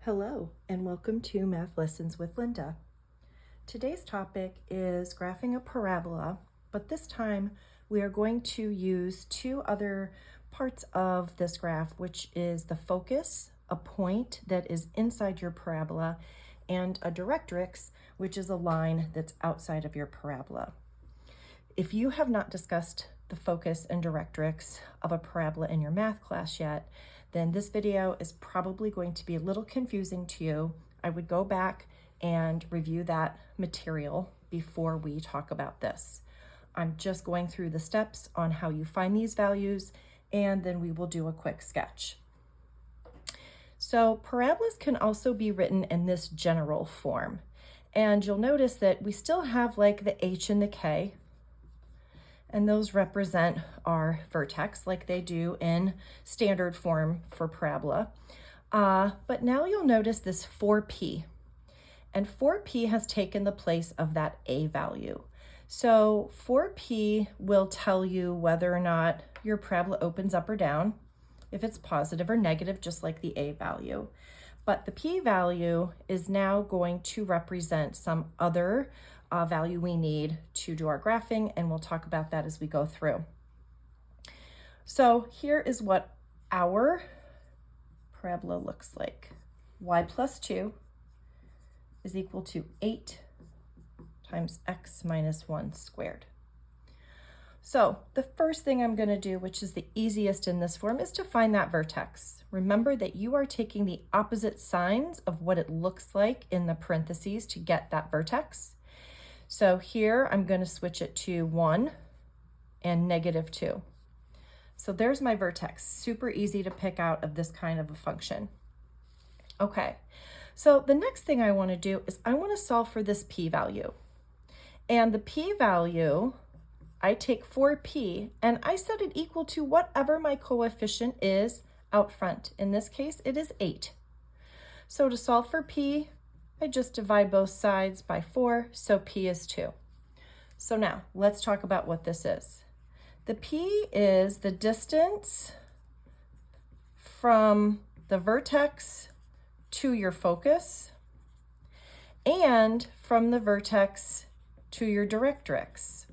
Hello, and welcome to Math Lessons with Linda. Today's topic is graphing a parabola, but this time we are going to use two other parts of this graph, which is the focus, a point that is inside your parabola, and a directrix, which is a line that's outside of your parabola. If you have not discussed the focus and directrix of a parabola in your math class yet, then this video is probably going to be a little confusing to you. I would go back and review that material before we talk about this. I'm just going through the steps on how you find these values, and then we will do a quick sketch. So parabolas can also be written in this general form. And you'll notice that we still have like the H and the K, and those represent our vertex like they do in standard form for parabola. But now you'll notice this 4P, and 4P has taken the place of that A value. So 4P will tell you whether or not your parabola opens up or down, if it's positive or negative, just like the A value. But the P value is now going to represent some other value we need to do our graphing, and we'll talk about that as we go through. So here is what our parabola looks like. Y plus 2 is equal to 8 times x minus 1 squared. So the first thing I'm going to do, which is the easiest in this form, is to find that vertex. Remember that you are taking the opposite signs of what it looks like in the parentheses to get that vertex. So here I'm going to switch it to 1 and negative 2. So there's my vertex. Super easy to pick out of this kind of a function. Okay, so the next thing I want to do is I want to solve for this P value. And the P value, I take 4P and I set it equal to whatever my coefficient is out front. In this case, it is 8. So to solve for P, I just divide both sides by 4, so P is 2. So now let's talk about what this is. The P is the distance from the vertex to your focus and from the vertex to your directrix.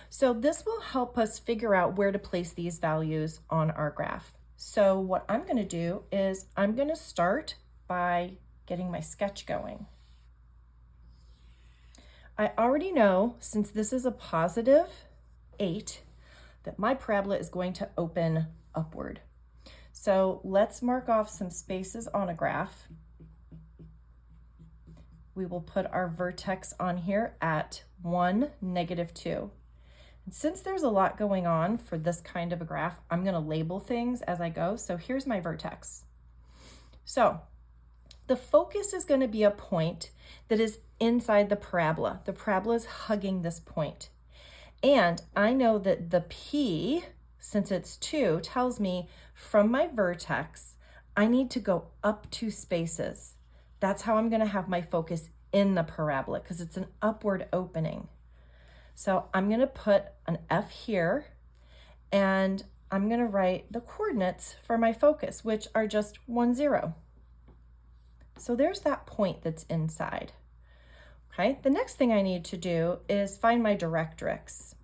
So this will help us figure out where to place these values on our graph. So what I'm going to do is I'm going to start by getting my sketch going. I already know, since this is a positive 8, that my parabola is going to open upward. So let's mark off some spaces on a graph. We will put our vertex on here at 1, negative 2. And since there's a lot going on for this kind of a graph, I'm going to label things as I go. So here's my vertex. So the focus is going to be a point that is inside the parabola. The parabola is hugging this point. And I know that the P, since it's 2, tells me from my vertex, I need to go up 2 spaces. That's how I'm going to have my focus in the parabola, because it's an upward opening. So I'm going to put an F here, and I'm going to write the coordinates for my focus, which are just 1, 0. So there's that point that's inside. Okay, the next thing I need to do is find my directrix.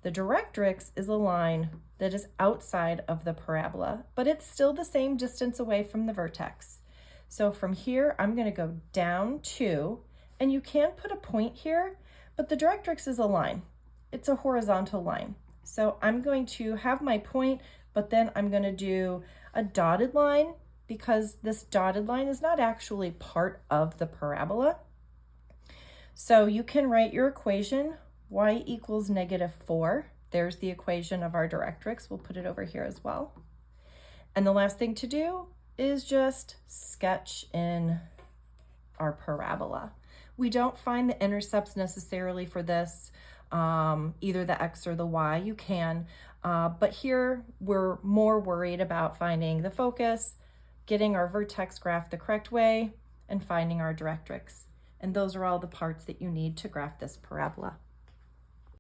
The directrix is a line that is outside of the parabola, but it's still the same distance away from the vertex. So from here, I'm going to go down 2, and you can put a point here, but the directrix is a line. It's a horizontal line. So I'm going to have my point, but then I'm going to do a dotted line, because this dotted line is not actually part of the parabola. So you can write your equation, y equals negative 4. There's the equation of our directrix. We'll put it over here as well. And the last thing to do is just sketch in our parabola. We don't find the intercepts necessarily for this, either the x or the y. You can, but here we're more worried about finding the focus, getting our vertex graph the correct way, and finding our directrix. And those are all the parts that you need to graph this parabola.